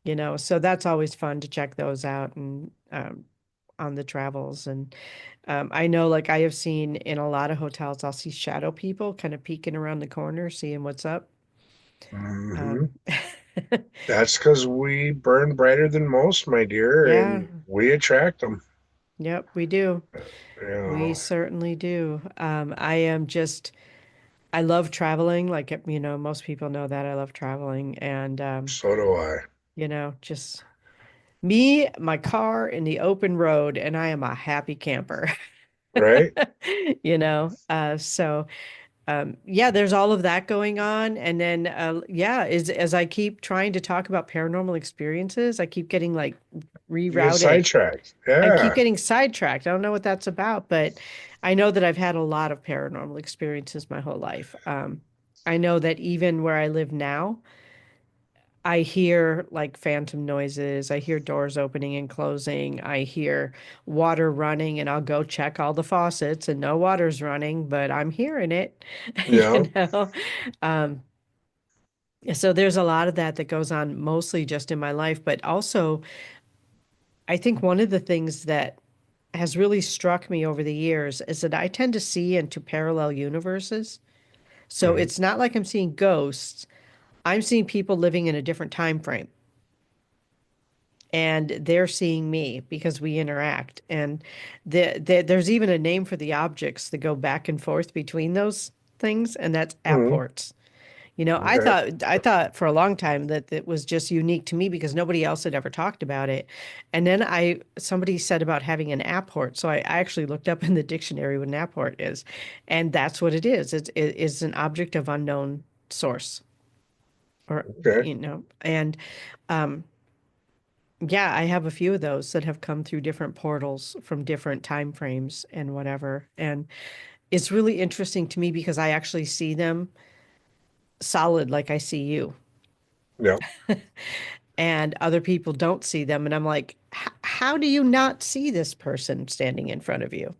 Yeah, so that's always fun to check those out and on the travels. And I know, like, I have seen in a lot of hotels, I'll see shadow people kind of peeking around the corner, seeing what's up. Hmm. Um, That's because we burn brighter than most, my dear, yeah, and we attract them. yep, we do. You We know, certainly do. I love traveling. Like, most people know that I love traveling. And, so do I. just me, my car, and the open road, and I am a happy camper. Right? So yeah, there's all of that going on. And then, yeah, as I keep trying to talk about paranormal experiences, I keep getting like You get rerouted. sidetracked. I keep Yeah. getting sidetracked. I don't know what that's about, but I know that I've had a lot of paranormal experiences my whole life. I know that even where I live now, I hear like phantom noises. I hear doors opening and closing. I hear water running, and I'll go check all the faucets and no water's running, but I'm hearing it, Yeah. Um, so there's a lot of that that goes on mostly just in my life, but also I think one of the things that has really struck me over the years is that I tend to see into parallel universes. So Hmm. it's not like I'm seeing ghosts. I'm seeing people living in a different time frame. And they're seeing me because we interact. And there's even a name for the objects that go back and forth between those things, and that's Hmm. apports. Okay. I thought for a long time that it was just unique to me because nobody else had ever talked about it. And then somebody said about having an apport, so I actually looked up in the dictionary what an apport is, and that's what it is. It's an object of unknown source, or Okay. and yeah, I have a few of those that have come through different portals from different time frames and whatever. And it's really interesting to me because I actually see them solid like I see you. Yeah. And other people don't see them. And I'm like, how do you not see this person standing in front of you?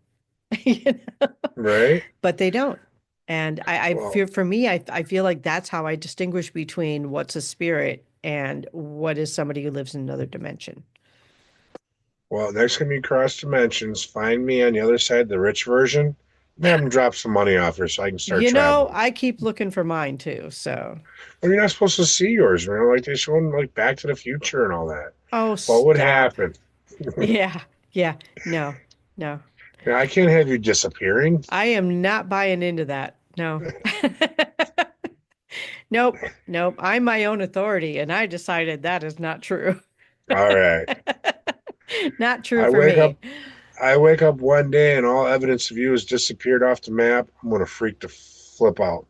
You know? Right. But they don't. And I Well, feel for me, I feel like that's how I distinguish between what's a spirit and what is somebody who lives in another dimension. next time you cross dimensions, find me on the other side, the rich version, and have them drop some money off her so I can start traveling. I keep looking for mine too. So, Well, you're not supposed to see yours, man. Like they show them like Back to the Future and all that. oh, What would stop. happen? Yeah. Yeah. No, no. Yeah, I can't have you disappearing. I am not buying into that. No. Nope. Nope. I'm my own authority, and I decided that is not true. All right. Not true I for wake me. up I wake up one day and all evidence of you has disappeared off the map. I'm gonna freak the flip out.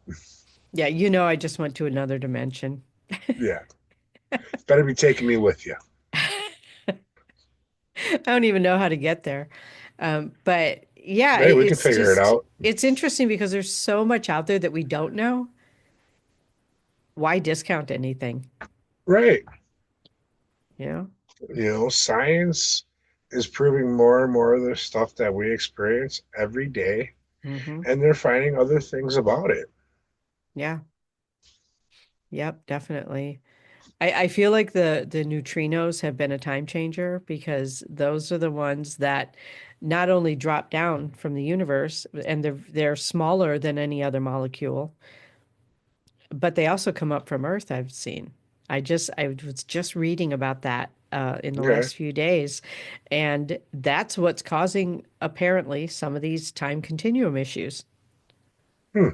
Yeah, I just went to another dimension. Yeah. Better be taking me with you. I don't even know how to get there. But yeah, Hey, we can figure it out. it's interesting because there's so much out there that we don't know. Why discount anything? Right. You know? Science is proving more and more of the stuff that we experience every day, Hmm. and they're finding other things about it. Yeah. Yep, definitely. I feel like the neutrinos have been a time changer because those are the ones that not only drop down from the universe and they're smaller than any other molecule, but they also come up from Earth, I've seen. I was just reading about that in the Okay. last few days, and that's what's causing apparently some of these time continuum issues. Hmm.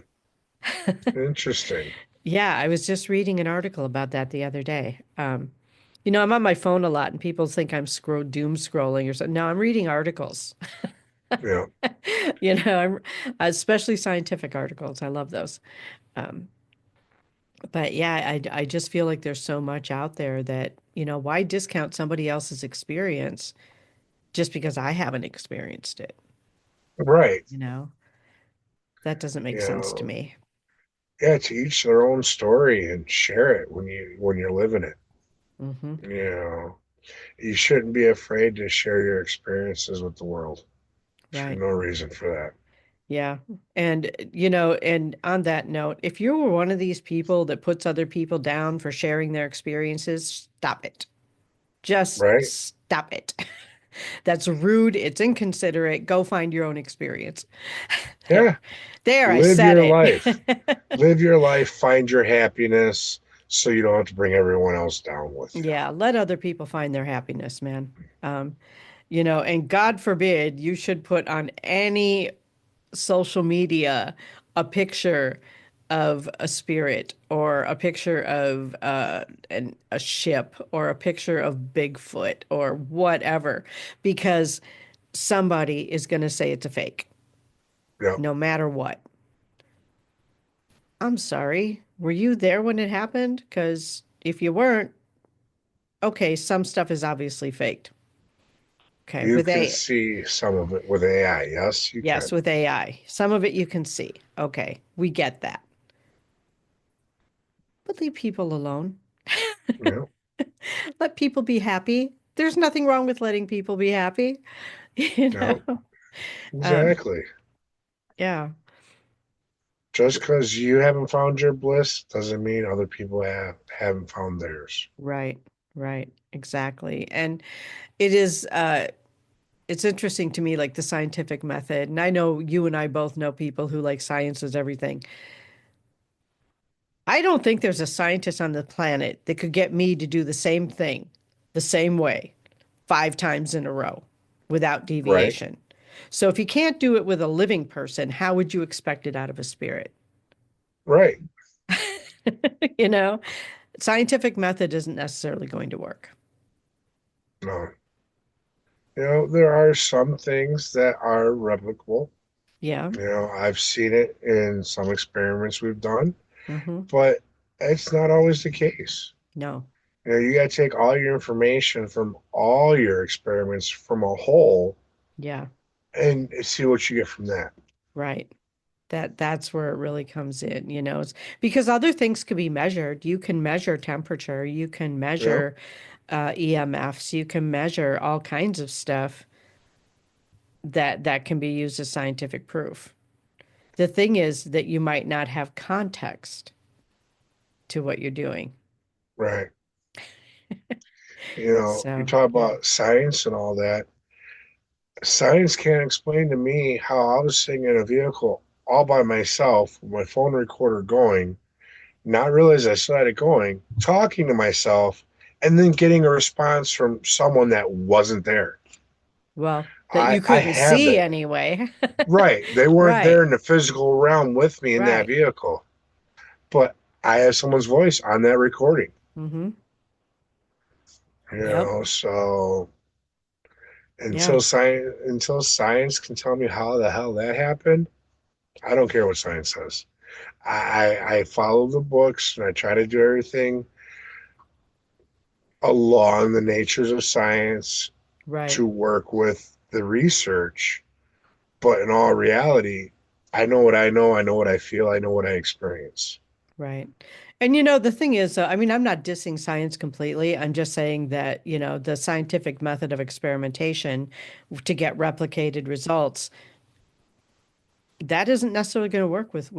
Interesting. Yeah, I was just reading an article about that the other day. I'm on my phone a lot, and people think I'm doom scrolling or something. No, I'm reading articles. Yeah. I'm especially scientific articles. I love those. Um, but yeah, I just feel like there's so much out there that, why discount somebody else's experience just because I haven't experienced it? Right. You know, that doesn't You make sense to know, me. yeah, to each their own story and share it when you're living it. Hmm. You know, you shouldn't be afraid to share your experiences with the world. There's Right. no reason for that. Yeah. And, and on that note, if you were one of these people that puts other people down for sharing their experiences, stop it. Just Right? stop it. That's rude. It's inconsiderate. Go find your own experience. There. Yeah. There, I Live said your life. it. Live your life. Find your happiness. so you don't have to bring everyone else down with you. Yeah, let other people find their happiness, man. Um, and God forbid you should put on any social media a picture of a spirit or a picture of a ship or a picture of Bigfoot or whatever, because somebody is going to say it's a fake, Yep. no matter what. I'm sorry. Were you there when it happened? Because if you weren't, okay, some stuff is obviously faked. Okay, You with can a see some of it with AI. Yes, you yes, can. with AI. Some of it you can see. Okay, we get that. But leave people alone. Yep. Let people be happy. There's nothing wrong with letting people be happy, you Yep. know? Um, Exactly. yeah, Just because you haven't found your bliss doesn't mean other people haven't found theirs. right, right, exactly. And it is it's interesting to me, like the scientific method. And I know you and I both know people who like science is everything. I don't think there's a scientist on the planet that could get me to do the same thing the same way 5 times in a row without Right. deviation. So if you can't do it with a living person, how would you expect it out of a spirit? Right. You know, scientific method isn't necessarily going to work. No. There are some things that are replicable. Yeah. I've seen it in some experiments we've done, Hmm. but it's not always the case. No. You got to take all your information from all your experiments from a whole Yeah. and see what you get from that. Right. That's where it really comes in, it's because other things could be measured. You can measure temperature, you can Yeah, measure EMFs, you can measure all kinds of stuff that can be used as scientific proof. The thing is that you might not have context to what you're doing. right. You So, talk yeah. about science and all that. Science can't explain to me how I was sitting in a vehicle all by myself with my phone recorder going, not realize I still had it going, talking to myself, and then getting a response from someone that wasn't there. Well, that I you I couldn't have see that. anyway. Right. They weren't there Right. in the physical realm with me in that Right. vehicle, but I have someone's voice on that recording. Hmm. Yep. So Yeah. until science can tell me how the hell that happened, I don't care what science says. I follow the books and I try to do everything along the natures of science Right. to work with the research. But in all reality, I know what I know. I know what I feel. I know what I experience. Right. And the thing is, I mean, I'm not dissing science completely. I'm just saying that, the scientific method of experimentation to get replicated results, that isn't necessarily going to work with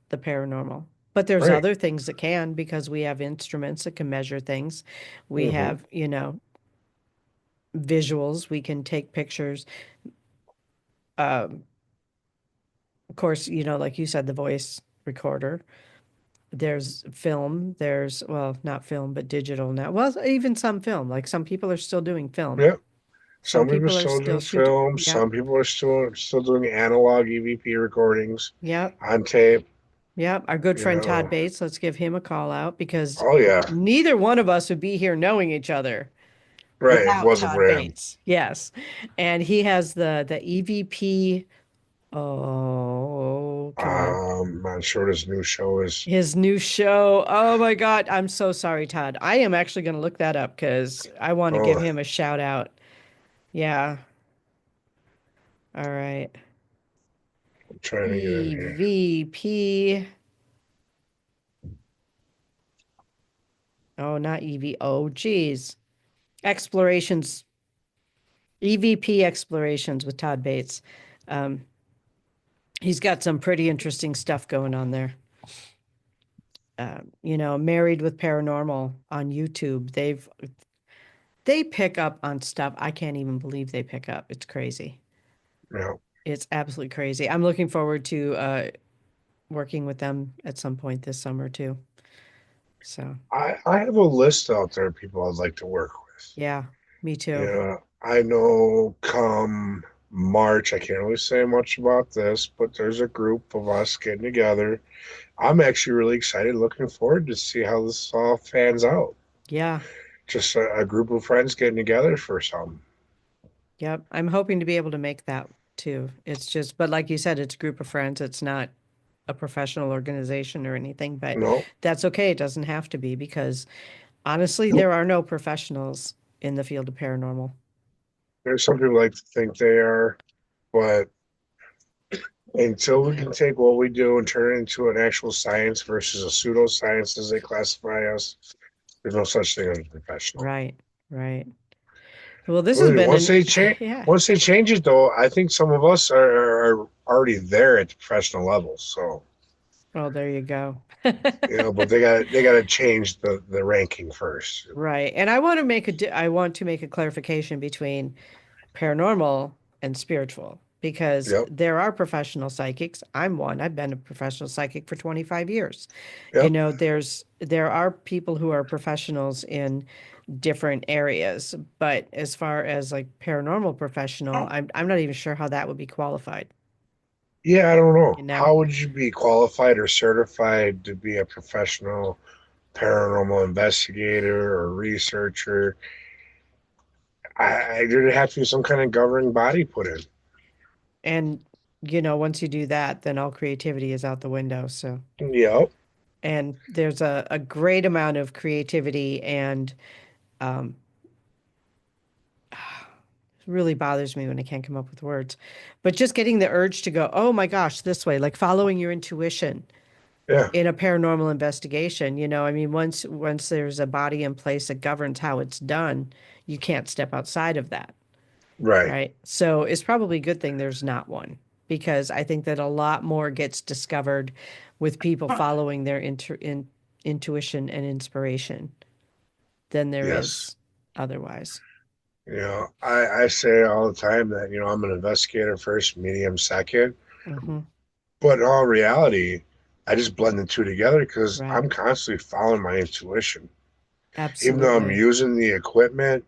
the paranormal. But there's Right. other things that can because we have instruments that can measure things. We Hmm. have, visuals. We can take pictures. Of course, like you said, the voice recorder. There's film. There's, well, not film, but digital now. Well, even some film. Like some people are still doing film. Yeah. Some Some people are people are still still doing shooting. film. Yep. Some people are still doing analog EVP recordings Yep. on tape. Yep. Our good You friend Todd know. Bates, let's give him a call out because Oh yeah. neither one of us would be here knowing each other Right. It without wasn't Todd for him. Bates. Yes. And he has the EVP. Oh, come on. I'm not sure this new show is. His new show. Oh my God. I'm so sorry, Todd. I am actually going to look that up because I want to give Oh, him a shout out. Yeah. All right. I'm trying to get in here. EVP. Oh, not EV. Oh, geez. Explorations. EVP Explorations with Todd Bates. Um, he's got some pretty interesting stuff going on there. Married with Paranormal on YouTube. They pick up on stuff I can't even believe they pick up. It's crazy. You know. It's absolutely crazy. I'm looking forward to working with them at some point this summer too. So, I have a list out there of people I'd like to work with. yeah, me You too. know, I know come March, I can't really say much about this, but there's a group of us getting together. I'm actually really excited, looking forward to see how this all fans out. Yeah. Just a group of friends getting together for something. Yep. I'm hoping to be able to make that too. It's just, but like you said, it's a group of friends. It's not a professional organization or anything, but No, that's okay. It doesn't have to be because honestly, nope. there are no professionals in the field of paranormal. There's some people like to think they are, but until we can take what we do and turn it into an actual science versus a pseudoscience as they classify us, there's no such thing as a professional. Right. Right. Well, this has Really, been an, yeah. once they change it though, I think some of us are already there at the professional level. So, Oh, there you go. but they got to change the ranking first. Right. And I want to make I want to make a clarification between paranormal and spiritual because Yep, there are professional psychics. I'm one. I've been a professional psychic for 25 years. yep. There are people who are professionals in different areas, but as far as like paranormal professional, I'm not even sure how that would be qualified, Yeah, I don't know. you know? How would you be qualified or certified to be a professional paranormal investigator or researcher? There'd have to be some kind of governing body put in. And once you do that, then all creativity is out the window. So, Yep. and there's a great amount of creativity and um, really bothers me when I can't come up with words. But just getting the urge to go, oh my gosh, this way, like following your intuition Yeah. in a paranormal investigation, I mean, once there's a body in place that governs how it's done, you can't step outside of that, Right. right? So it's probably a good thing there's not one because I think that a lot more gets discovered with people following their intuition and inspiration than there Yes. is otherwise. I say all the time that, I'm an investigator first, medium second. Hmm. But in all reality, I just blend the two together because Right. I'm constantly following my intuition. Even though I'm Absolutely. using the equipment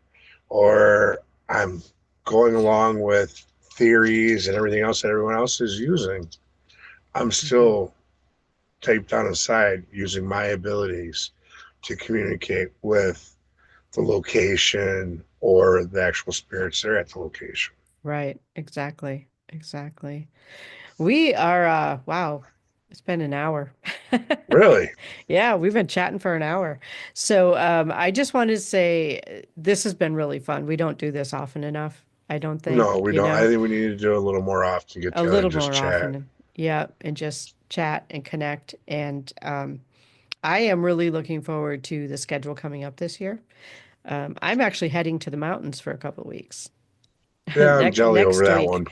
or I'm going along with theories and everything else that everyone else is using, I'm Hmm. still taped on the side using my abilities to communicate with the location or the actual spirits there at the location. Right. Exactly. Exactly. We are, wow, it's been an hour. Really? Yeah, we've been chatting for an hour. So, I just wanted to say this has been really fun. We don't do this often enough, I don't No, think, we don't. I think we need to do it a little more often, get a together little and just more chat. often. Yeah, and just chat and connect. And I am really looking forward to the schedule coming up this year. I'm actually heading to the mountains for a couple of weeks Yeah, I'm jelly over next that week. one.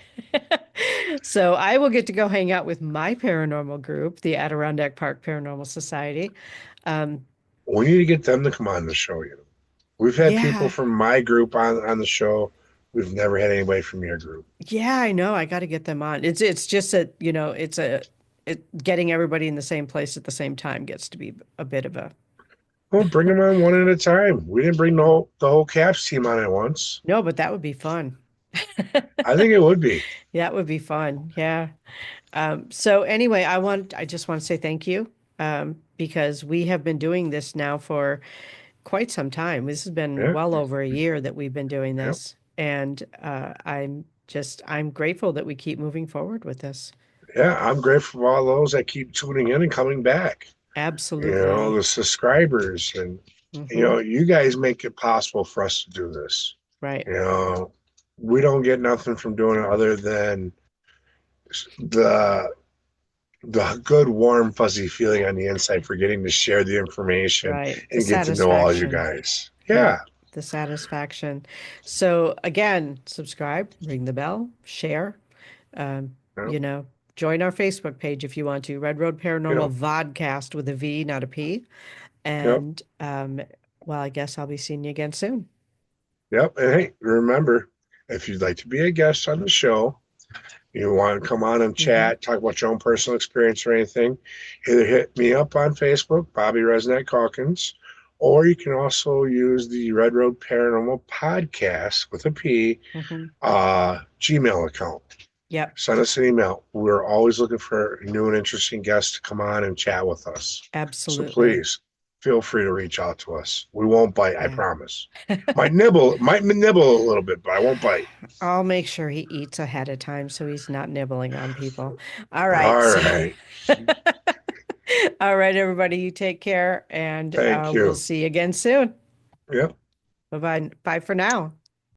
So I will get to go hang out with my paranormal group, the Adirondack Park Paranormal Society. Um, We need to get them to come on the show. We've had people yeah, from my group on the show. We've never had anybody from your group. yeah, I know. I got to get them on. It's just that, getting everybody in the same place at the same time gets to be a bit of a Well, bring them on one at a time. We didn't bring the whole Caps team on at once. no, but that would be fun. I think it would be. That would be fun. Yeah. So anyway, I just want to say thank you, because we have been doing this now for quite some time. This has been Yeah, well over a year that we've been doing yeah, this, and I'm grateful that we keep moving forward with this. yeah. I'm grateful for all those that keep tuning in and coming back. Absolutely. The subscribers and Hmm. you guys make it possible for us to do this. Right. You know, we don't get nothing from doing it other than the the good, warm, fuzzy feeling on the inside for getting to share the information Right. The and get to know all you satisfaction. guys. Yep. Yeah. The satisfaction. So again, subscribe, ring the bell, share. Um, Yep. you know, join our Facebook page if you want to. Red Road Yep. Paranormal Vodcast with a V, not a P. Yep. And well, I guess I'll be seeing you again soon. Yep. And hey, remember, if you'd like to be a guest on the show, You want to come on and Hmm. chat, talk about your own personal experience or anything, either hit me up on Facebook, Bobby Resnick Calkins, or you can also use the Red Road Paranormal Podcast with a P Hmm. Gmail account. Yep, Send us an email. We're always looking for new and interesting guests to come on and chat with us. So absolutely. please feel free to reach out to us. We won't bite, I Yeah. promise. Might nibble a little bit, but I won't bite. I'll make sure he eats ahead of time so he's not nibbling on people. All right. All So, right. all right, everybody, you take care and Thank we'll you. see you again soon. Yep. Bye bye. Bye for now.